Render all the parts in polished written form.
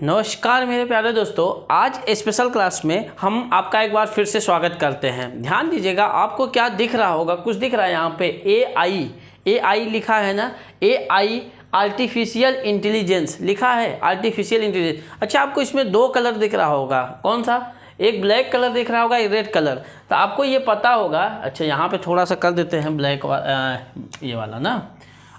नमस्कार मेरे प्यारे दोस्तों, आज स्पेशल क्लास में हम आपका एक बार फिर से स्वागत करते हैं। ध्यान दीजिएगा, आपको क्या दिख रहा होगा, कुछ दिख रहा है यहाँ पे AI लिखा है ना। AI आर्टिफिशियल इंटेलिजेंस लिखा है, आर्टिफिशियल इंटेलिजेंस। अच्छा, आपको इसमें दो कलर दिख रहा होगा, कौन सा? एक ब्लैक कलर दिख रहा होगा, एक रेड कलर। तो आपको ये पता होगा। अच्छा, यहाँ पे थोड़ा सा कर देते हैं ब्लैक ये वाला ना।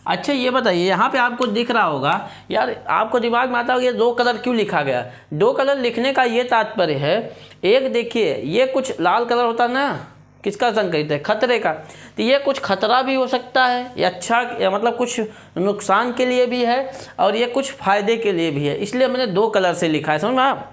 अच्छा, ये बताइए, यहाँ पे आपको दिख रहा होगा यार, आपको दिमाग में आता होगा ये दो कलर क्यों लिखा गया। दो कलर लिखने का ये तात्पर्य है, एक देखिए ये कुछ लाल कलर होता ना, किसका संकेत है? खतरे का। तो ये कुछ खतरा भी हो सकता है, ये अच्छा या मतलब कुछ नुकसान के लिए भी है और ये कुछ फ़ायदे के लिए भी है, इसलिए मैंने दो कलर से लिखा है, समझ में आया?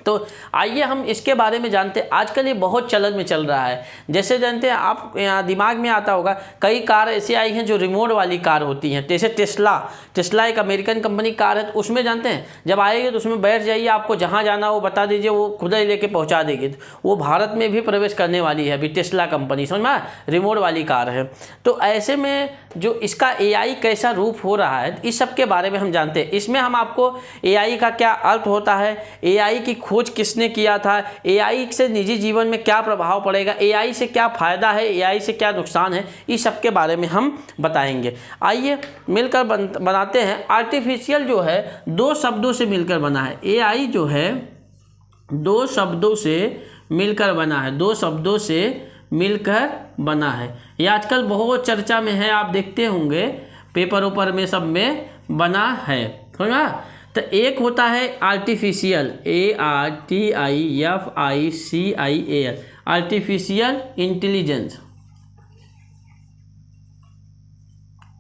तो आइए हम इसके बारे में जानते हैं। आजकल ये बहुत चलन में चल रहा है। जैसे जानते हैं आप, यहाँ दिमाग में आता होगा कई कार ऐसी आई हैं जो रिमोट वाली कार होती हैं। जैसे टेस्ला एक अमेरिकन कंपनी कार है। तो उसमें जानते हैं जब आएगी तो उसमें बैठ जाइए, आपको जहाँ जाना हो बता दीजिए, वो खुद ही लेके पहुँचा देगी। तो वो भारत में भी प्रवेश करने वाली है अभी टेस्ला कंपनी, समझ में? रिमोट वाली कार है। तो ऐसे में जो इसका AI कैसा रूप हो रहा है, इस सब के बारे में हम जानते हैं। इसमें हम आपको AI का क्या अर्थ होता है, AI की खोज किसने किया था, AI से निजी जीवन में क्या प्रभाव पड़ेगा, AI से क्या फ़ायदा है, AI से क्या नुकसान है, इस सब के बारे में हम बताएंगे। आइए मिलकर बनाते हैं। आर्टिफिशियल जो है दो शब्दों से मिलकर बना है। AI जो है दो शब्दों से मिलकर बना है, दो शब्दों से मिलकर बना है। ये आजकल बहुत चर्चा में है, आप देखते होंगे पेपर ऊपर में सब में बना है, समझा? तो एक होता है आर्टिफिशियल, ARTIFICIAL, आर्टिफिशियल इंटेलिजेंस।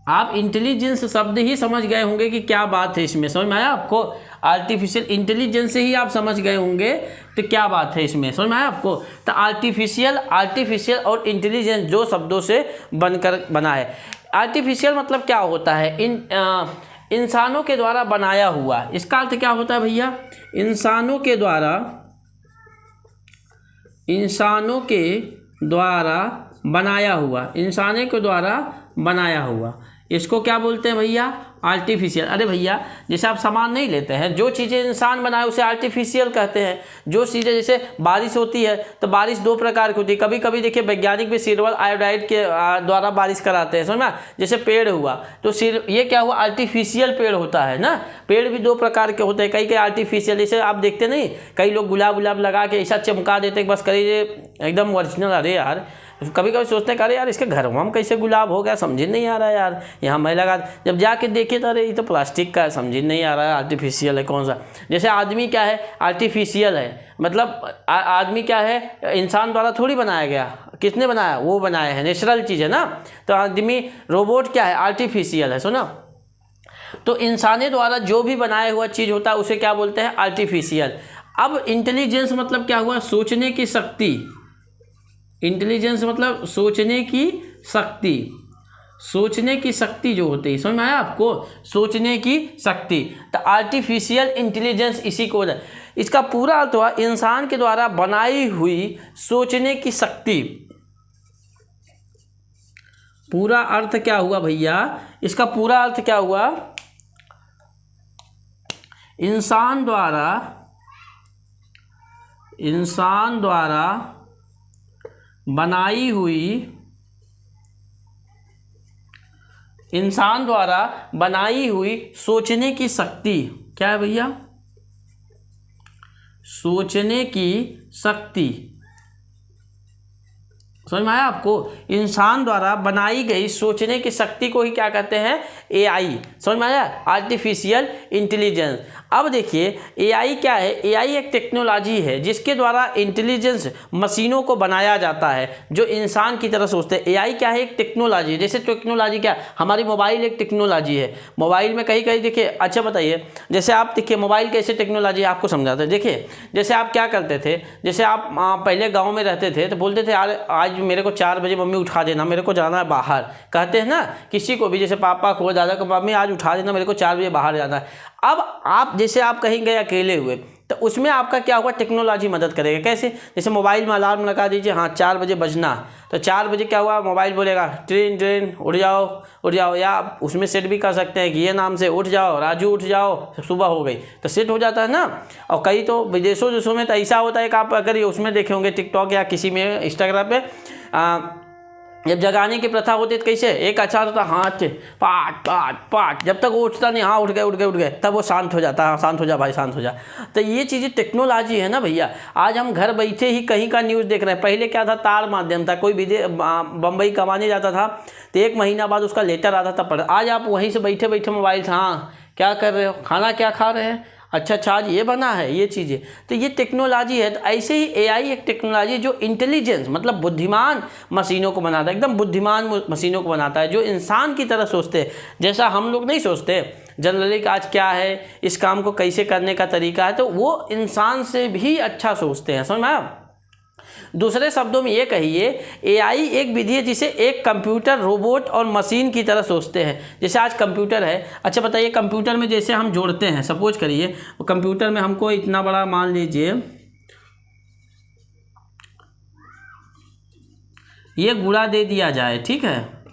आप इंटेलिजेंस शब्द ही समझ गए होंगे कि क्या बात है इसमें, समझ में आया आपको? आर्टिफिशियल इंटेलिजेंस से ही आप समझ गए होंगे तो क्या बात है इसमें, समझ में आया आपको? तो आर्टिफिशियल और इंटेलिजेंस दो शब्दों से बनकर बना है। आर्टिफिशियल मतलब क्या होता है? इंसानों के द्वारा बनाया हुआ। इसका अर्थ क्या होता है भैया? इंसानों के द्वारा बनाया हुआ, इंसानों के द्वारा बनाया हुआ। इसको क्या बोलते हैं भैया? आर्टिफिशियल। अरे भैया, जैसे आप सामान नहीं लेते हैं, जो चीज़ें इंसान बनाए उसे आर्टिफिशियल कहते हैं। जो चीज़ें जैसे बारिश होती है तो बारिश दो प्रकार की होती है। कभी कभी देखिए वैज्ञानिक भी सिल्वर आयोडाइड के द्वारा बारिश कराते हैं, समझना? जैसे पेड़ हुआ तो ये क्या हुआ? आर्टिफिशियल पेड़ होता है ना। पेड़ भी दो प्रकार के होते हैं, कई आर्टिफिशियल। जैसे आप देखते नहीं, कई लोग गुलाब लगा के ऐसा चमका देते हैं बस करिए एकदम ओरिजिनल। अरे यार, कभी कभी सोचते हैं अरे यार इसके घर में कैसे गुलाब हो गया, समझ नहीं आ रहा है यार। यहाँ मैं लगा, जब जाके देखे तो अरे ये तो प्लास्टिक का है, समझ नहीं आ रहा है आर्टिफिशियल है कौन सा। जैसे आदमी क्या है? आर्टिफिशियल है, मतलब आदमी क्या है? इंसान द्वारा थोड़ी बनाया गया। किसने बनाया? वो बनाया है, नेचुरल चीज़ है ना। तो आदमी, रोबोट क्या है? आर्टिफिशियल है, सुना? तो इंसानों द्वारा जो भी बनाया हुआ चीज़ होता है उसे क्या बोलते हैं? आर्टिफिशियल। अब इंटेलिजेंस मतलब क्या हुआ? सोचने की शक्ति। इंटेलिजेंस मतलब सोचने की शक्ति। सोचने की शक्ति जो होती है, समझ में आया आपको? सोचने की शक्ति। तो आर्टिफिशियल इंटेलिजेंस इसी को है। इसका पूरा अर्थ हुआ इंसान के द्वारा बनाई हुई सोचने की शक्ति। पूरा अर्थ क्या हुआ भैया? इसका पूरा अर्थ क्या हुआ? इंसान द्वारा बनाई हुई सोचने की शक्ति। क्या है भैया? सोचने की शक्ति। समझ में आया आपको? इंसान द्वारा बनाई गई सोचने की शक्ति को ही क्या कहते हैं? AI। समझ में आया? Artificial intelligence. अब देखिए AI क्या है? AI एक टेक्नोलॉजी है जिसके द्वारा इंटेलिजेंस मशीनों को बनाया जाता है जो इंसान की तरह सोचते हैं। AI क्या है? एक टेक्नोलॉजी। जैसे टेक्नोलॉजी क्या है? हमारी मोबाइल एक टेक्नोलॉजी है। मोबाइल में कहीं देखिए, अच्छा बताइए, जैसे आप देखिए मोबाइल कैसे टेक्नोलॉजी है आपको समझाते हैं। देखिए जैसे आप क्या करते थे, जैसे आप पहले गाँव में रहते थे तो बोलते थे यार आज मेरे को 4 बजे मम्मी उठा देना, मेरे को जाना है बाहर। कहते हैं ना किसी को भी, जैसे पापा को, दादा को, मम्मी आज उठा देना, मेरे को 4 बजे बाहर जाना है। अब आप जैसे आप कहीं गए अकेले हुए तो उसमें आपका क्या होगा, टेक्नोलॉजी मदद करेगा। कैसे? जैसे मोबाइल में अलार्म लगा दीजिए, हाँ 4 बजे बजना, तो 4 बजे क्या हुआ, मोबाइल बोलेगा ट्रेन ट्रेन उठ जाओ उठ जाओ, या आप उसमें सेट भी कर सकते हैं कि ये नाम से उठ जाओ राजू उठ जाओ, सुबह हो गई, तो सेट हो जाता है ना। और कई तो विदेशों में तो ऐसा होता है कि आप अगर ये उसमें देखे होंगे टिकटॉक या किसी में इंस्टाग्राम पे, जब जगाने की प्रथा होती है तो कैसे एक अच्छा होता, हाथ से पाट पाट पाट, जब तक वो उठता नहीं, हाँ उठ गए, तब वो शांत हो जाता है, हाँ शांत हो जा भाई शांत हो जा। तो ये चीज़ें टेक्नोलॉजी है ना भैया। आज हम घर बैठे ही कहीं का न्यूज़ देख रहे हैं। पहले क्या था, तार माध्यम था, कोई बम्बई कमाने जाता था तो 1 महीना बाद उसका लेटर आता था, पर आज आप वहीं से बैठे बैठे मोबाइल से, हाँ क्या कर रहे हो, खाना क्या खा रहे हैं, अच्छा आज ये बना है, ये चीज़ें, तो ये टेक्नोलॉजी है। तो ऐसे ही एआई एक टेक्नोलॉजी जो इंटेलिजेंस मतलब बुद्धिमान मशीनों को बनाता है, एकदम बुद्धिमान मशीनों को बनाता है, जो इंसान की तरह सोचते हैं, जैसा हम लोग नहीं सोचते जनरली कि आज क्या है, इस काम को कैसे करने का तरीका है, तो वो इंसान से भी अच्छा सोचते हैं। समझ में आया? दूसरे शब्दों में ये कहिए, एआई एक विधि है जिसे एक कंप्यूटर, रोबोट और मशीन की तरह सोचते हैं। जैसे आज कंप्यूटर है, अच्छा बताइए कंप्यूटर में जैसे हम जोड़ते हैं, सपोज करिए कंप्यूटर में हमको इतना बड़ा मान लीजिए ये गुणा दे दिया जाए, ठीक है,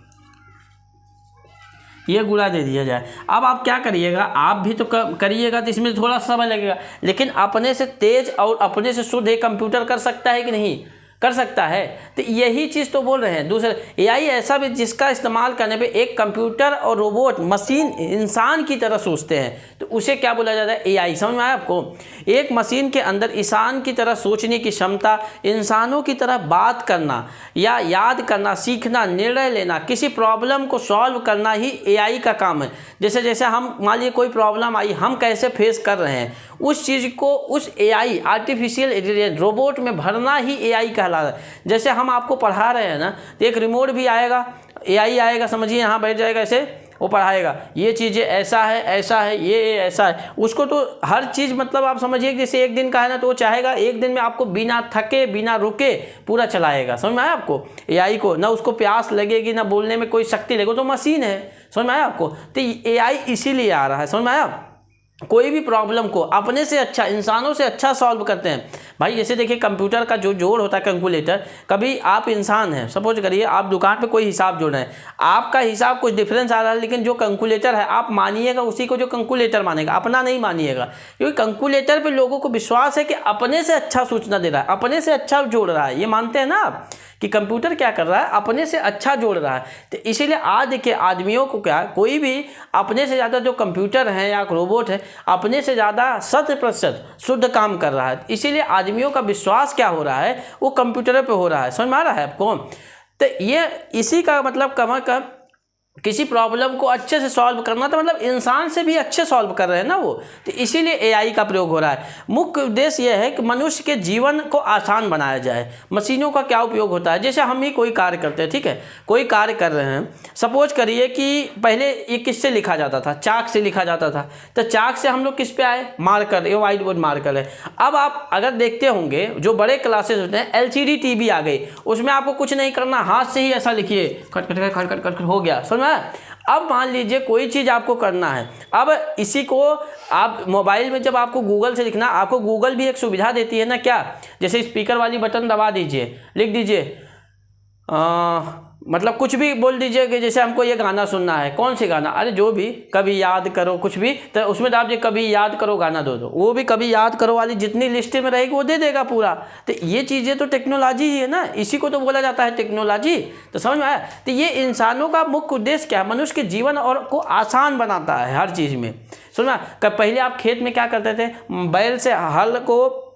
ये गुणा दे दिया जाए। अब आप क्या करिएगा, आप भी तो करिएगा तो इसमें थोड़ा समय लगेगा, लेकिन अपने से तेज और अपने से शुद्ध एक कंप्यूटर कर सकता है कि नहीं, कर सकता है। तो यही चीज़ तो बोल रहे हैं। दूसरा एआई ऐसा भी जिसका इस्तेमाल करने पे एक कंप्यूटर और रोबोट मशीन इंसान की तरह सोचते हैं, तो उसे क्या बोला जाता है, एआई। समझ में आया आपको? एक मशीन के अंदर इंसान की तरह सोचने की क्षमता, इंसानों की तरह बात करना या याद करना, सीखना, निर्णय लेना, किसी प्रॉब्लम को सॉल्व करना ही एआई का काम है। जैसे जैसे हम मान लीजिए कोई प्रॉब्लम आई, हम कैसे फेस कर रहे हैं, उस चीज़ को उस एआई आर्टिफिशियल इंटेलिजेंस रोबोट में भरना ही एआई कहलाता है। जैसे हम आपको पढ़ा रहे हैं ना, तो एक रिमोट भी आएगा, एआई आएगा, समझिए यहाँ बैठ जाएगा, ऐसे वो पढ़ाएगा, ये चीज़ें ऐसा है, ये ऐसा है, उसको तो हर चीज़ मतलब आप समझिए जैसे एक दिन का है ना, तो वो चाहेगा एक दिन में आपको बिना थके बिना रुके पूरा चलाएगा। समझ में आया आपको? एआई को ना उसको प्यास लगेगी ना बोलने में कोई शक्ति लगेगी, तो मशीन है। समझ में आया आपको? तो एआई इसीलिए आ रहा है। समझ में आया? कोई भी प्रॉब्लम को अपने से अच्छा, इंसानों से अच्छा सॉल्व करते हैं भाई। जैसे देखिए कंप्यूटर का जो जोड़ होता है कैलकुलेटर, कभी आप इंसान हैं, सपोज करिए आप दुकान पे कोई हिसाब जोड़ रहे हैं, आपका हिसाब कुछ डिफरेंस आ रहा है, लेकिन जो कैलकुलेटर है आप मानिएगा उसी को जो कैलकुलेटर मानेगा, अपना नहीं मानिएगा, क्योंकि कैलकुलेटर पे लोगों को विश्वास है कि अपने से अच्छा सूचना दे रहा है, अपने से अच्छा जोड़ रहा है। ये मानते हैं ना आप कि कंप्यूटर क्या कर रहा है, अपने से अच्छा जोड़ रहा है। तो इसीलिए आज देखिए आदमियों को क्या, कोई भी अपने से ज़्यादा जो कंप्यूटर है या रोबोट है, अपने से ज़्यादा 100% शुद्ध काम कर रहा है। इसीलिए आदमियों का विश्वास क्या हो रहा है, वो कंप्यूटर पे हो रहा है। समझ में आ रहा है आपको? तो ये इसी का मतलब कम किसी प्रॉब्लम को अच्छे से सॉल्व करना, तो मतलब इंसान से भी अच्छे सॉल्व कर रहे हैं ना वो, तो इसीलिए एआई का प्रयोग हो रहा है। मुख्य उद्देश्य यह है कि मनुष्य के जीवन को आसान बनाया जाए। मशीनों का क्या उपयोग होता है, जैसे हम ही कोई कार्य करते हैं, ठीक है, कोई कार्य कर रहे हैं, सपोज करिए कि पहले ये किससे लिखा जाता था, चाक से लिखा जाता था, तो चाक से हम लोग किस पे आए, मार्कर, ये व्हाइट बोर्ड मार्कर है। अब आप अगर देखते होंगे जो बड़े क्लासेस होते हैं, एलसीडी टीवी आ गई, उसमें आपको कुछ नहीं करना, हाथ से ही ऐसा लिखिए, खट खट खट खट खट हो गया। समझ में? अब मान लीजिए कोई चीज़ आपको करना है, अब इसी को आप मोबाइल में जब आपको गूगल से लिखना, आपको गूगल भी एक सुविधा देती है ना, क्या, जैसे स्पीकर वाली बटन दबा दीजिए, लिख दीजिए मतलब कुछ भी बोल दीजिए कि जैसे हमको ये गाना सुनना है, कौन सी गाना, अरे जो भी, कभी याद करो, कुछ भी, तो उसमें आप जो कभी याद करो गाना दो, वो भी कभी याद करो वाली जितनी लिस्ट में रहेगी वो दे देगा पूरा। तो ये चीज़ें तो टेक्नोलॉजी ही है ना, इसी को तो बोला जाता है टेक्नोलॉजी। तो समझ में आया? तो ये इंसानों का मुख्य उद्देश्य क्या है, मनुष्य के जीवन और को आसान बनाता है हर चीज़ में। सुना, पहले आप खेत में क्या करते थे, बैल से हल को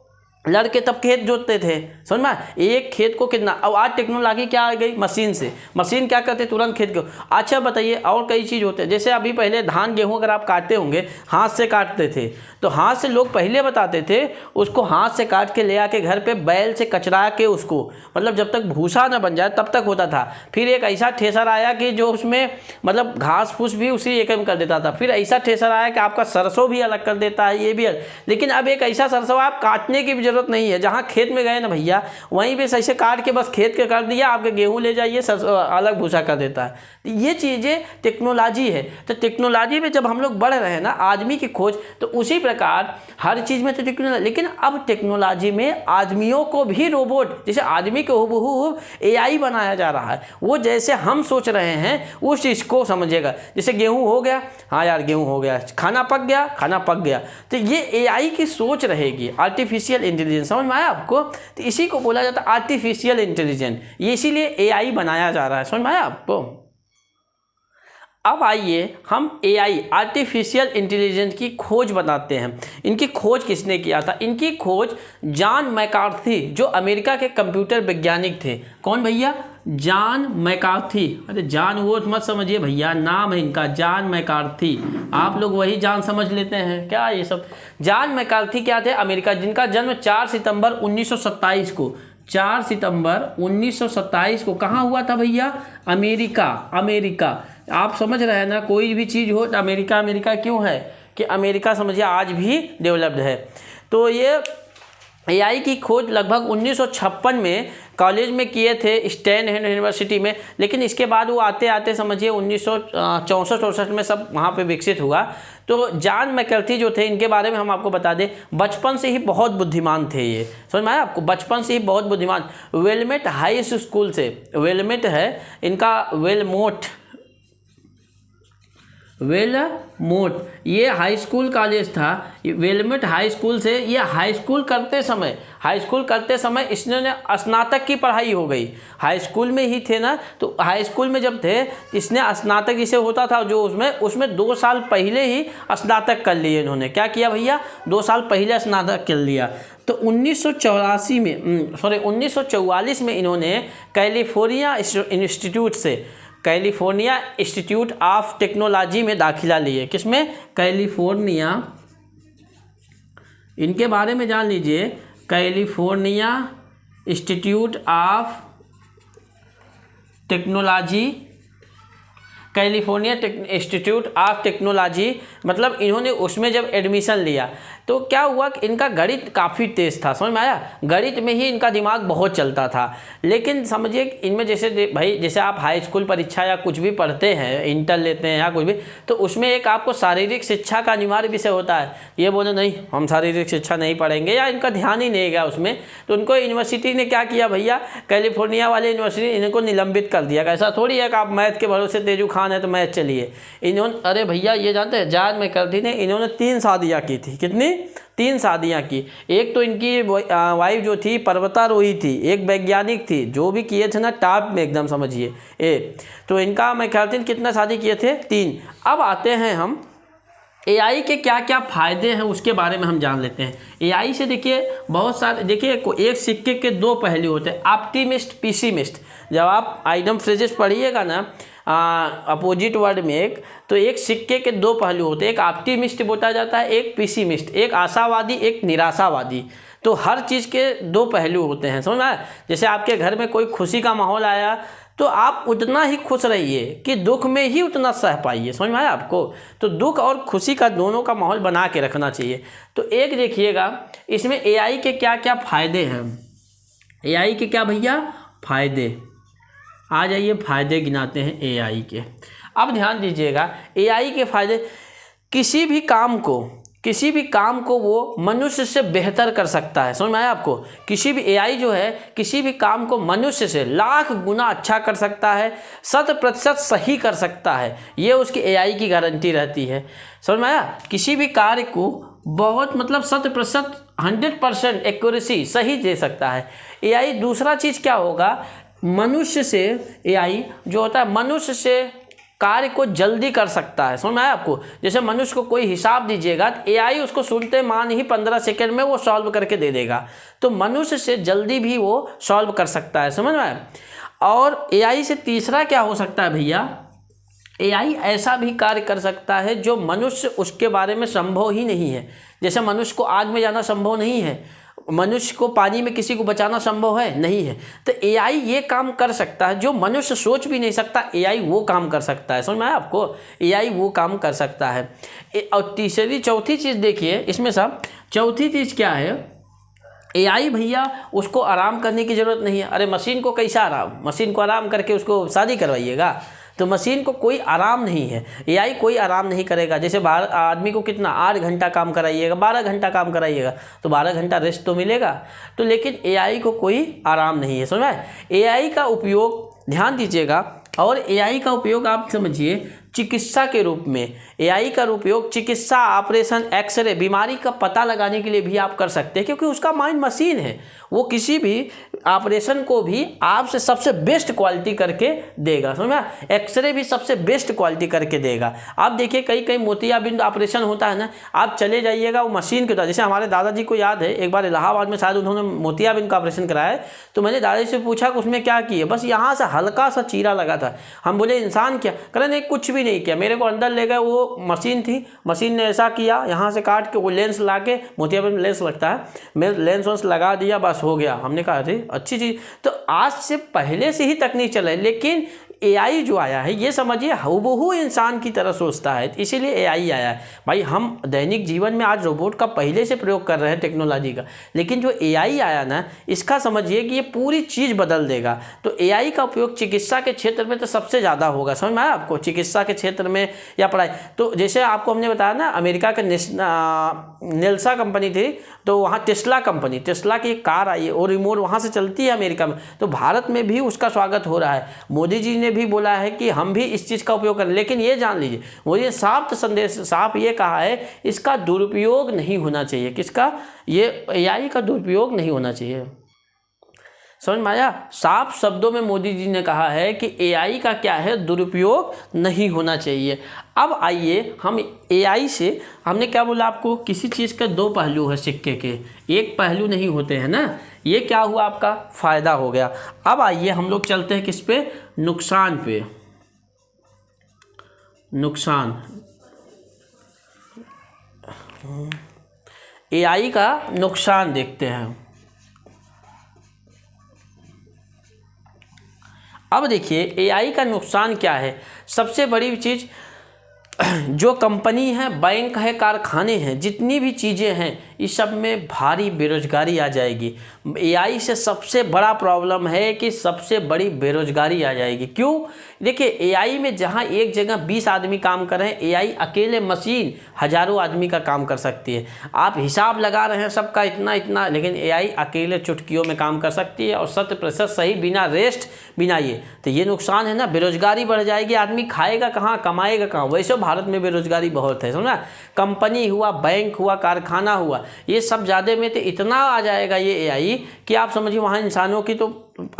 लड़के तब खेत जोतते थे। समझ में? एक खेत को कितना, अब आज टेक्नोलॉजी क्या आ गई, मशीन से, मशीन क्या करते तुरंत खेत को। अच्छा बताइए, और कई चीज़ होते हैं, जैसे अभी पहले धान गेहूं अगर आप काटते होंगे हाथ से काटते थे, तो हाथ से लोग पहले बताते थे उसको हाथ से काट के ले आके घर पे बैल से कचरा के उसको, मतलब जब तक भूसा न बन जाए तब तक होता था। फिर एक ऐसा ठेसर आया कि जो उसमें मतलब घास फूस भी उसी एक में कर देता था। फिर ऐसा ठेसर आया कि आपका सरसों भी अलग कर देता है, ये भी अलग। लेकिन अब एक ऐसा सरसों आप काटने की जरूरत नहीं है, जहाँ खेत में गए ना भैया, वहीं पे ऐसे काट के बस खेत के कर दिया, आपके गेहूं ले जाइए, अलग भूसा कर देता है। ये चीज़ें टेक्नोलॉजी है। तो टेक्नोलॉजी में जब हम लोग बढ़ रहे हैं ना, आदमी की खोज, तो उसी प्रकार हर चीज़ में तो टेक्नोलॉजी, लेकिन अब टेक्नोलॉजी में आदमियों को भी रोबोट, जैसे आदमी को हुबहू AI बनाया जा रहा है। वो जैसे हम सोच रहे हैं उस चीज़ को समझेगा। जैसे गेहूँ हो गया, हाँ यार गेहूँ हो गया, खाना पक गया, खाना पक गया, तो ये AI की सोच रहेगी, आर्टिफिशियल इंटेलिजेंस। समझ में आया आपको? तो इसी को बोला जाता है आर्टिफिशियल इंटेलिजेंस, ये इसीलिए AI बनाया जा रहा है। समझ में आया आपको? अब आइए हम AI आर्टिफिशियल इंटेलिजेंस की खोज बताते हैं। इनकी खोज किसने किया था? इनकी खोज जॉन मैकार्थी, जो अमेरिका के कंप्यूटर वैज्ञानिक थे। कौन भैया? John McCarthy. अरे जॉन वो मत समझिए भैया, नाम है इनका जॉन मैकार्थी, आप लोग वही जॉन समझ लेते हैं क्या ये सब। जॉन मैकार्थी क्या थे? अमेरिका, जिनका जन्म 4 सितंबर 1927 को, 4 सितंबर 1927 को कहाँ हुआ था भैया? अमेरिका। अमेरिका, आप समझ रहे हैं ना, कोई भी चीज़ हो तो अमेरिका, अमेरिका क्यों है कि अमेरिका समझिए आज भी डेवलप्ड है। तो ये AI की खोज लगभग 1956 में कॉलेज में किए थे, स्टैनफोर्ड यूनिवर्सिटी में, लेकिन इसके बाद वो आते आते समझिए 1964-64 में सब वहाँ पे विकसित हुआ। तो जॉन मैकार्थी जो थे, इनके बारे में हम आपको बता दें, बचपन से ही बहुत बुद्धिमान थे ये। समझ में आया आपको? बचपन से ही बहुत बुद्धिमान। वेलमेट हाई स्कूल से, वेलमेट है इनका, वेलमोट ये हाई स्कूल कॉलेज था, वेलमेट हाई स्कूल से ये हाई स्कूल करते समय इसने स्नातक की पढ़ाई हो गई। हाई स्कूल में ही थे ना, तो हाई स्कूल में जब थे इसने स्नातक जिसे होता था जो उसमें 2 साल पहले ही स्नातक कर लिए इन्होंने। क्या किया भैया? 2 साल पहले स्नातक कर लिया। तो 1944 में इन्होंने कैलिफोर्निया इंस्टीट्यूट ऑफ टेक्नोलॉजी में दाखिला लिए। किसमें? कैलिफोर्निया, इनके बारे में जान लीजिए, California institute of technology, California institute of technology, मतलब इन्होंने उसमें जब एडमिशन लिया तो क्या हुआ कि इनका गणित काफ़ी तेज़ था। समझ में आया? गणित में ही इनका दिमाग बहुत चलता था। लेकिन समझिए इनमें जैसे भाई, जैसे आप हाई स्कूल परीक्षा या कुछ भी पढ़ते हैं, इंटर लेते हैं या कुछ भी, तो उसमें एक आपको शारीरिक शिक्षा का अनिवार्य विषय होता है। ये बोले नहीं हम शारीरिक शिक्षा नहीं पढ़ेंगे, या इनका ध्यान ही नहीं गया उसमें, तो उनको यूनिवर्सिटी ने क्या किया भैया, कैलिफोर्निया वाले यूनिवर्सिटी इनको निलंबित कर दिया। ऐसा थोड़ी है कि आप मैथ के भरोसे तेजू खान है तो मैथ चलिए। इन्होंने, अरे भैया ये जानते हैं, जॉन मैकार्थी ने, इन्होंने 3 शादियाँ की थी। कितनी? 3 शादियाँ की। एक तो इनकी वाइफ जो थी पर्वतारोही थी, एक वैज्ञानिक थी, जो भी किए थे ना टॉप में एकदम समझिए। तो इनका मैकार्थी ने कितना शादी किए थे? 3। अब आते हैं हम AI के क्या क्या फ़ायदे हैं उसके बारे में हम जान लेते हैं। AI से देखिए बहुत सारे, देखिए एक सिक्के के 2 पहलू होते हैं, ऑप्टिमिस्ट, पेसिमिस्ट। जब आप आइटम फ्रेजेस पढ़िएगा ना अपोजिट वर्ड में तो एक सिक्के के 2 पहलू होते हैं, एक ऑप्टिमिस्ट बोला जाता है, एक पेसिमिस्ट, एक आशावादी, एक निराशावादी। तो हर चीज़ के 2 पहलू होते हैं। समझ में आया? जैसे आपके घर में कोई खुशी का माहौल आया तो आप उतना ही खुश रहिए कि दुख में ही उतना सह पाइए। समझ में आया आपको? तो दुख और खुशी का दोनों का माहौल बना के रखना चाहिए। तो एक देखिएगा इसमें AI के क्या क्या फ़ायदे हैं। AI के क्या भैया फ़ायदे, आ जाइए फ़ायदे गिनाते हैं AI के। अब ध्यान दीजिएगा AI के फ़ायदे, किसी भी काम को वो मनुष्य से बेहतर कर सकता है। समझ में आया आपको? किसी भी AI जो है किसी भी काम को मनुष्य से लाख गुना अच्छा कर सकता है, 100% सही कर सकता है, ये उसकी AI की गारंटी रहती है। समझ में आया? किसी भी कार्य को बहुत मतलब 100% एक्यूरेसी सही दे सकता है AI। दूसरा चीज़ क्या होगा, मनुष्य से AI जो होता है मनुष्य से कार्य को जल्दी कर सकता है। समझ में आया आपको? जैसे मनुष्य को कोई हिसाब दीजिएगा तो AI उसको सुनते मान ही 15 सेकंड में वो सॉल्व करके दे देगा, तो मनुष्य से जल्दी भी वो सॉल्व कर सकता है। समझ में आया? और AI से तीसरा क्या हो सकता है भैया, AI ऐसा भी कार्य कर सकता है जो मनुष्य उसके बारे में संभव ही नहीं है। जैसे मनुष्य को आग में जाना संभव नहीं है, मनुष्य को पानी में किसी को बचाना संभव है नहीं है, तो AI ये काम कर सकता है जो मनुष्य सोच भी नहीं सकता, AI वो काम कर सकता है। समझ में आया आपको? AI वो काम कर सकता है। और चौथी चीज़ देखिए इसमें सब, चौथी चीज़ क्या है, AI भैया उसको आराम करने की ज़रूरत नहीं है। अरे मशीन को कैसा आराम, मशीन को आराम करके उसको शादी करवाइएगा, तो मशीन को कोई आराम नहीं है, एआई कोई आराम नहीं करेगा। जैसे आदमी को कितना 8 घंटा काम कराइएगा, 12 घंटा काम कराइएगा तो 12 घंटा रेस्ट तो मिलेगा, तो लेकिन एआई को कोई आराम नहीं है। समझ में? एआई का उपयोग ध्यान दीजिएगा, और एआई का उपयोग आप समझिए चिकित्सा के रूप में। एआई का उपयोग चिकित्सा, ऑपरेशन, एक्सरे, बीमारी का पता लगाने के लिए भी आप कर सकते हैं, क्योंकि उसका माइंड मशीन है, वो किसी भी ऑपरेशन को भी आपसे सबसे बेस्ट क्वालिटी करके देगा। समझ में? एक्सरे भी सबसे बेस्ट क्वालिटी करके देगा। आप देखिए कई कई मोतियाबिंद ऑपरेशन होता है ना, आप चले जाइएगा वो मशीन के द्वारा। जैसे हमारे दादाजी को याद है, एक बार इलाहाबाद में शायद उन्होंने मोतियाबिंद का ऑपरेशन कराया है, तो मैंने दादाजी से पूछा कि उसमें क्या किए, बस यहाँ से हल्का सा चीरा लगा था। हम बोले इंसान क्या करें, नहीं कुछ भी नहीं किया, मेरे को अंदर ले गए, वो मशीन थी, मशीन ने ऐसा किया, यहाँ से काट के वो लेंस ला के, मोतियाबिंद लेंस लगता है, मैं लेंस वेंस लगा दिया, बस हो गया। हमने कहा अरे अच्छी चीज़। तो आज से पहले से ही तकनीक चला है, लेकिन एआई जो आया है ये समझिए हूबहू इंसान की तरह सोचता है, इसीलिए एआई आया है। भाई हम दैनिक जीवन में आज रोबोट का पहले से प्रयोग कर रहे हैं टेक्नोलॉजी का, लेकिन जो एआई आया ना, इसका समझिए कि ये पूरी चीज़ बदल देगा। तो एआई का उपयोग चिकित्सा के क्षेत्र में तो सबसे ज़्यादा होगा। समझ में आया आपको? चिकित्सा के क्षेत्र में या पढ़ाई। तो जैसे आपको हमने बताया ना, अमेरिका के नेल्सा कंपनी थी, तो वहाँ टेस्ला कंपनी, टेस्ला की एक कार आई है और रिमोट वहाँ से चलती है अमेरिका में, तो भारत में भी उसका स्वागत हो रहा है। मोदी जी ने भी बोला है कि हम भी इस चीज़ का उपयोग करें, लेकिन ये जान लीजिए मुझे साफ संदेश साफ ये कहा है, इसका दुरुपयोग नहीं होना चाहिए। किसका? ये एआई का दुरुपयोग नहीं होना चाहिए। समझ में आया? साफ शब्दों में मोदी जी ने कहा है कि एआई का क्या है, दुरुपयोग नहीं होना चाहिए। अब आइए हम एआई से, हमने क्या बोला आपको, किसी चीज़ के दो पहलू है सिक्के के, एक पहलू नहीं होते हैं ना। ये क्या हुआ, आपका फ़ायदा हो गया। अब आइए हम लोग चलते हैं किस पे, नुकसान पे। नुकसान, एआई का नुकसान देखते हैं। अब देखिए एआई का नुकसान क्या है। सबसे बड़ी चीज़, जो कंपनी है, बैंक है, कारखाने हैं, जितनी भी चीज़ें हैं, इस सब में भारी बेरोजगारी आ जाएगी। एआई से सबसे बड़ा प्रॉब्लम है कि सबसे बड़ी बेरोजगारी आ जाएगी। क्यों? देखिए एआई में जहां एक जगह 20 आदमी काम कर रहे हैं, एआई अकेले मशीन हज़ारों आदमी का काम कर सकती है। आप हिसाब लगा रहे हैं सबका इतना इतना, लेकिन एआई अकेले चुटकियों में काम कर सकती है और 100% सही, बिना रेस्ट, बिना ये। तो ये नुकसान है ना, बेरोजगारी बढ़ जाएगी, आदमी खाएगा कहाँ, कमाएगा कहाँ। वैसे भारत में बेरोजगारी बहुत है, समझा? कंपनी हुआ, बैंक हुआ, कारखाना हुआ, ये सब ज़्यादा में तो इतना आ जाएगा ये एआई कि आप समझिए वहाँ इंसानों की तो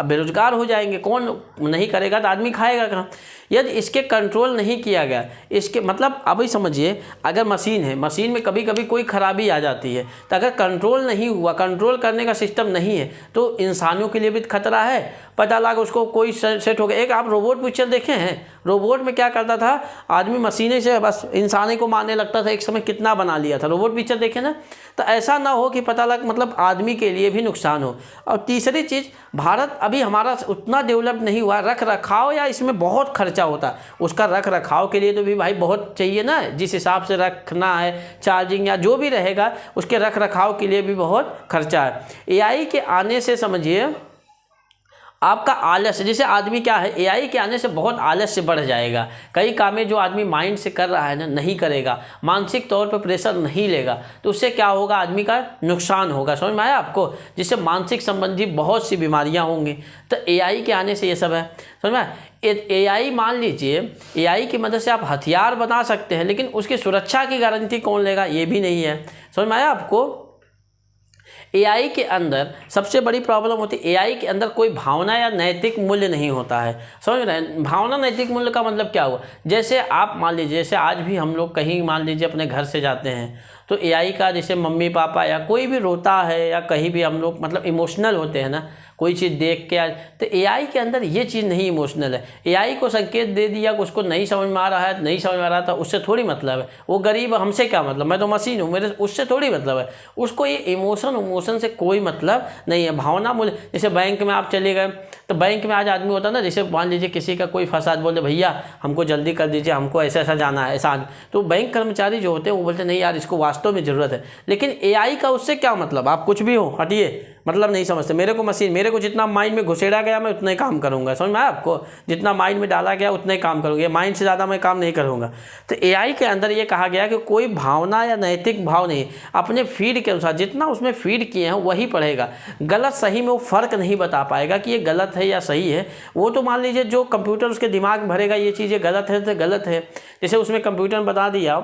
बेरोजगार हो जाएंगे। कौन नहीं करेगा तो आदमी खाएगा कहाँ। यदि इसके कंट्रोल नहीं किया गया, इसके मतलब अभी समझिए अगर मशीन है, मशीन में कभी कभी कोई खराबी आ जाती है, तो अगर कंट्रोल नहीं हुआ, कंट्रोल करने का सिस्टम नहीं है, तो इंसानों के लिए भी खतरा है। पता लगा उसको कोई सेट हो गया। एक आप रोबोट पिक्चर देखे हैं? रोबोट में क्या करता था, आदमी मशीनें से बस इंसाने को मारने लगता था, एक समय कितना बना लिया था। रोबोट पिक्चर देखे ना? तो ऐसा ना हो कि पता लग मतलब आदमी के लिए भी नुकसान हो। और तीसरी चीज़, भारत अभी हमारा उतना डेवलप नहीं हुआ, रख रखाव या इसमें बहुत खर्चा होता है। उसका रख रखाव के लिए तो भी भाई बहुत चाहिए ना, जिस हिसाब से रखना है, चार्जिंग या जो भी रहेगा, उसके रख रखाव के लिए भी बहुत खर्चा है। एआई के आने से समझिए आपका आलस्य, जैसे आदमी क्या है, एआई के आने से बहुत आलस्य बढ़ जाएगा। कई कामें जो आदमी माइंड से कर रहा है ना, नहीं करेगा, मानसिक तौर पर प्रेशर नहीं लेगा, तो उससे क्या होगा, आदमी का नुकसान होगा। समझ में आया आपको? जिससे मानसिक संबंधी बहुत सी बीमारियां होंगी। तो एआई के आने से ये सब है। समझ में? एआई मान लीजिए, एआई की मदद से आप हथियार बना सकते हैं, लेकिन उसकी सुरक्षा की गारंटी कौन लेगा, ये भी नहीं है। समझ में आया आपको? एआई के अंदर सबसे बड़ी प्रॉब्लम होती है, एआई के अंदर कोई भावना या नैतिक मूल्य नहीं होता है। समझ रहे हैं? भावना नैतिक मूल्य का मतलब क्या हुआ, जैसे आप मान लीजिए, जैसे आज भी हम लोग कहीं मान लीजिए अपने घर से जाते हैं, तो एआई का जैसे मम्मी पापा या कोई भी रोता है या कहीं भी हम लोग मतलब इमोशनल होते हैं ना, कोई चीज़ देख के, तो एआई के अंदर ये चीज़ नहीं इमोशनल है। एआई को संकेत दे दिया कि उसको नहीं समझ में आ रहा है, नहीं समझ में आ रहा था, उससे थोड़ी मतलब है। वो गरीब, हमसे क्या मतलब, मैं तो मशीन हूँ, मेरे उससे थोड़ी मतलब है। उसको ये इमोशन से कोई मतलब नहीं है। भावना मूल्य, जैसे बैंक में आप चले गए, तो बैंक में आज आदमी होता है ना, जैसे मान लीजिए किसी का कोई फसाद, बोले भैया हमको जल्दी कर दीजिए, हमको ऐसा ऐसा जाना है, ऐसा, तो बैंक कर्मचारी जो होते हैं वो बोलते हैं नहीं यार इसको वास्तव में ज़रूरत है। लेकिन एआई का उससे क्या मतलब, आप कुछ भी हो, हटिए, मतलब नहीं समझते। मेरे को मशीन, मेरे को जितना माइंड में घुसेड़ा गया मैं उतना ही काम करूँगा, समझ में आया आपको? जितना माइंड में डाला गया उतना ही काम करूँगा, माइंड से ज़्यादा मैं काम नहीं करूँगा। तो एआई के अंदर ये कहा गया कि कोई भावना या नैतिक भाव नहीं, अपने फीड के अनुसार जितना उसमें फीड किए हैं वही पढ़ेगा। गलत सही में वो फ़र्क नहीं बता पाएगा कि ये गलत है या सही है। वो तो मान लीजिए जो कंप्यूटर उसके दिमाग में भरेगा ये चीज़ें गलत है तो गलत है। जैसे उसमें कंप्यूटर में बता दिया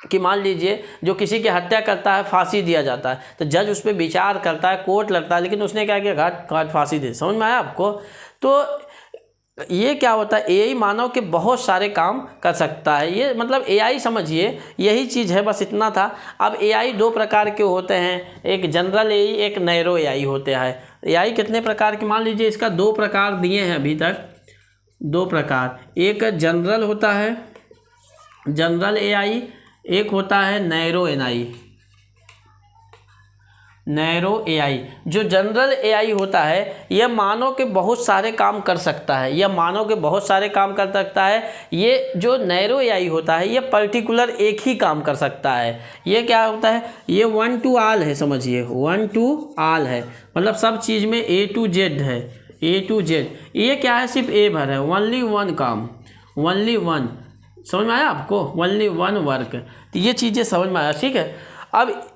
कि मान लीजिए जो किसी की हत्या करता है फांसी दिया जाता है, तो जज उस पर विचार करता है, कोर्ट लगता है, लेकिन उसने क्या किया, घाट फांसी दे। समझ में आया आपको? तो ये क्या होता है, एआई मानव के बहुत सारे काम कर सकता है। ये मतलब एआई समझिए यही चीज़ है, बस इतना था। अब एआई दो प्रकार के होते हैं, एक जनरल एआई, एक नैरो एआई होते हैं। एआई कितने प्रकार के, मान लीजिए इसका दो प्रकार दिए हैं अभी तक, दो प्रकार। एक जनरल होता है, जनरल एआई, एक होता है नैरो एआई, नैरो एआई। जो जनरल एआई होता है यह मानव के बहुत सारे काम कर सकता है, यह मानव के बहुत सारे काम कर सकता है। ये जो नैरो एआई होता है ये पर्टिकुलर एक ही काम कर सकता है। ये क्या होता है, ये वन टू ऑल है, समझिए वन टू ऑल है, मतलब सब चीज़ में ए टू जेड है, ए टू जेड। ये क्या है, सिर्फ ए भर है, ओनली वन काम, ओनली वन। समझ में आया आपको, ओनली वन वर्क। तो ये चीज़ें समझ में आया, ठीक है। अब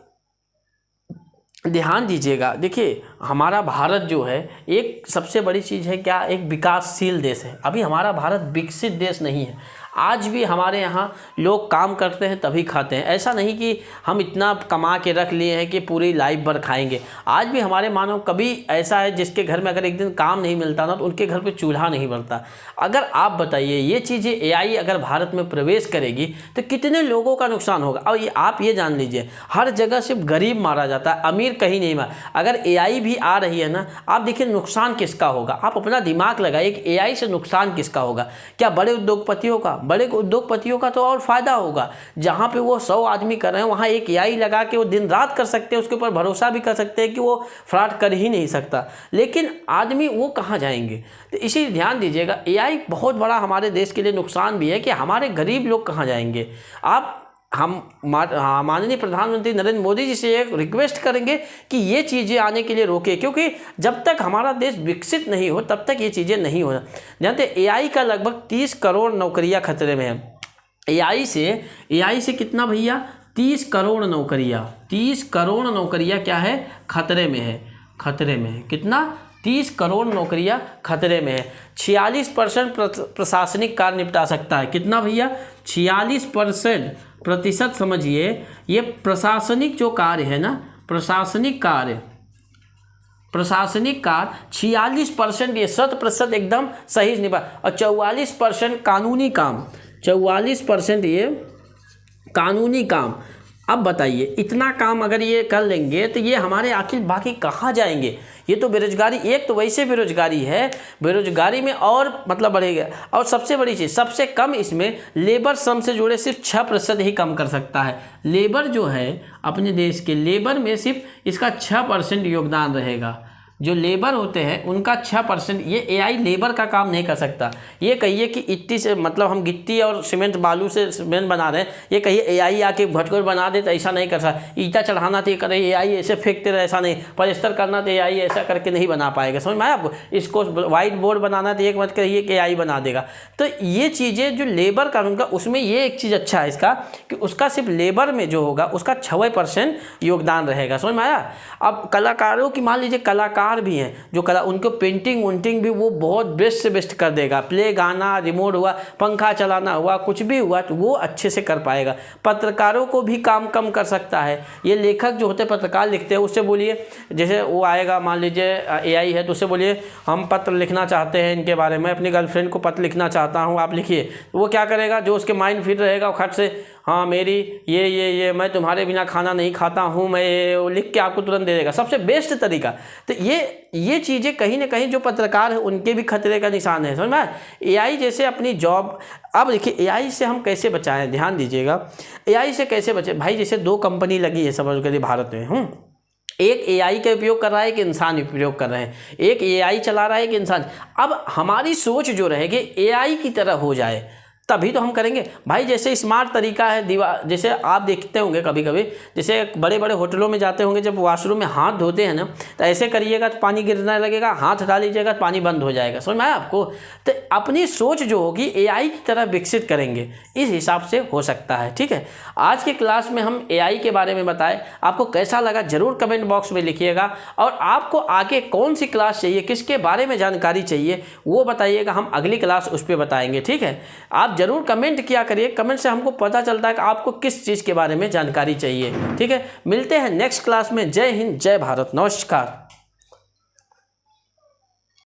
ध्यान दीजिएगा, देखिए हमारा भारत जो है एक सबसे बड़ी चीज़ है क्या, एक विकासशील देश है। अभी हमारा भारत विकसित देश नहीं है। आज भी हमारे यहाँ लोग काम करते हैं तभी खाते हैं। ऐसा नहीं कि हम इतना कमा के रख लिए हैं कि पूरी लाइफ भर खाएंगे। आज भी हमारे मानव कभी ऐसा है जिसके घर में अगर एक दिन काम नहीं मिलता ना तो उनके घर पे चूल्हा नहीं बनता। अगर आप बताइए ये चीज़ें एआई अगर भारत में प्रवेश करेगी तो कितने लोगों का नुकसान होगा। और ये आप ये जान लीजिए हर जगह सिर्फ गरीब मारा जाता है, अमीर कहीं नहीं मारा। अगर एआई भी आ रही है ना, आप देखिए नुकसान किसका होगा, आप अपना दिमाग लगाइए कि एआई से नुकसान किसका होगा। क्या बड़े उद्योगपतियों का, बड़े उद्योगपतियों का तो और फायदा होगा। जहां पे वो 100 आदमी कर रहे हैं वहां एक एआई लगा के वो दिन रात कर सकते हैं, उसके ऊपर भरोसा भी कर सकते हैं कि वो फ्रॉड कर ही नहीं सकता। लेकिन आदमी वो कहां जाएंगे। तो इसी ध्यान दीजिएगा एआई बहुत बड़ा हमारे देश के लिए नुकसान भी है कि हमारे गरीब लोग कहां जाएंगे। हम माननीय प्रधानमंत्री नरेंद्र मोदी जी से एक रिक्वेस्ट करेंगे कि ये चीज़ें आने के लिए रोके, क्योंकि जब तक हमारा देश विकसित नहीं हो तब तक ये चीज़ें नहीं हो। जानते एआई का लगभग 30 करोड़ नौकरियां खतरे में हैं। एआई से कितना भैया, 30 करोड़ नौकरियां, 30 करोड़ नौकरियां क्या है, खतरे में है, खतरे में है। कितना, 30 करोड़ नौकरियां खतरे में है। 46% प्रशासनिक कार्य निपटा सकता है। कितना भैया, 46% समझिए। ये प्रशासनिक जो कार्य है ना, प्रशासनिक कार्य 46%, ये 100% एकदम सही निभा। और 44% कानूनी काम, 44% ये कानूनी काम। अब बताइए इतना काम अगर ये कर लेंगे तो ये हमारे आखिर बाकी कहाँ जाएंगे। ये तो बेरोजगारी, एक तो वैसे बेरोजगारी है, बेरोजगारी में और मतलब बढ़ेगा। और सबसे बड़ी चीज़, सबसे कम इसमें लेबर श्रम से जुड़े सिर्फ 6% ही कम कर सकता है। लेबर जो है अपने देश के लेबर में सिर्फ इसका 6% योगदान रहेगा। जो लेबर होते हैं उनका 6%, ये एआई लेबर का काम नहीं कर सकता। ये कहिए कि इट्टी से मतलब हम गिट्टी और सीमेंट बालू से सीमेंट बना रहे हैं, ये कहिए एआई आके भटकोर बना दे तो ऐसा नहीं कर सकता। ईटा चढ़ाना तो ये करे एआई ऐसे फेंकते रहे, ऐसा नहीं। पलस्तर करना तो एआई ऐसा करके नहीं बना पाएगा। समझ में आया आपको। इसको वाइट बोर्ड बनाना तो एक मत करिए कि एआई बना देगा। तो ये चीज़ें जो लेबर कानून का, उसमें ये एक चीज़ अच्छा है इसका कि उसका सिर्फ लेबर में जो होगा उसका 6% योगदान रहेगा। समझ में आया। अब कलाकारों की मान लीजिए कलाकार भी हैं जो उनको पेंटिंग वुंटिंग भी वो बहुत बेस्ट से बेस्ट कर देगा। प्ले गाना, रिमोट हुआ, पंखा चलाना हुआ, कुछ भी हुआ तो वो अच्छे से कर पाएगा। पत्रकारों को भी काम कम कर सकता है। ये लेखक जो होते हैं पत्रकार लिखते हैं, उससे बोलिए, जैसे वो आएगा मान लीजिए एआई है तो उससे बोलिए हम पत्र लिखना चाहते हैं इनके बारे में, अपनी गर्लफ्रेंड को पत्र लिखना चाहता हूँ, आप लिखिए। तो वो क्या करेगा, जो उसके माइंड फिट रहेगा वो खट से हाँ मेरी ये मैं तुम्हारे बिना खाना नहीं खाता हूँ, मैं वो लिख के आपको तुरंत दे देगा। सबसे बेस्ट तरीका। तो ये चीज़ें कहीं ना कहीं जो पत्रकार है उनके भी खतरे का निशान है। समझ में। एआई जैसे अपनी जॉब, अब देखिए एआई से हम कैसे बचाएं, ध्यान दीजिएगा एआई से कैसे बचे भाई। जैसे 2 कंपनी लगी है समझ करिए भारत में, एक एआई का उपयोग कर रहा है, एक इंसान उपयोग कर रहे हैं। एक एआई चला रहा है, एक इंसान। अब हमारी सोच जो रहेगी एआई की तरह हो जाए, तभी तो हम करेंगे भाई। जैसे स्मार्ट तरीका है दीवार, जैसे आप देखते होंगे कभी कभी, जैसे बड़े बड़े होटलों में जाते होंगे, जब वॉशरूम में हाथ धोते हैं ना, तो ऐसे करिएगा तो पानी गिरने लगेगा, हाथ हटा लीजिएगा तो पानी बंद हो जाएगा। समझ में आया आपको? तो अपनी सोच जो होगी एआई की तरह विकसित करेंगे, इस हिसाब से हो सकता है। ठीक है, आज की क्लास में हम एआई के बारे में बताए, आपको कैसा लगा जरूर कमेंट बॉक्स में लिखिएगा, और आपको आगे कौन सी क्लास चाहिए, किसके बारे में जानकारी चाहिए वो बताइएगा, हम अगली क्लास उस पर बताएंगे। ठीक है, आप जरूर कमेंट किया करिए, कमेंट से हमको पता चलता है कि आपको किस चीज़ के बारे में जानकारी चाहिए। ठीक है, मिलते हैं नेक्स्ट क्लास में। जय हिंद, जय भारत, नमस्कार।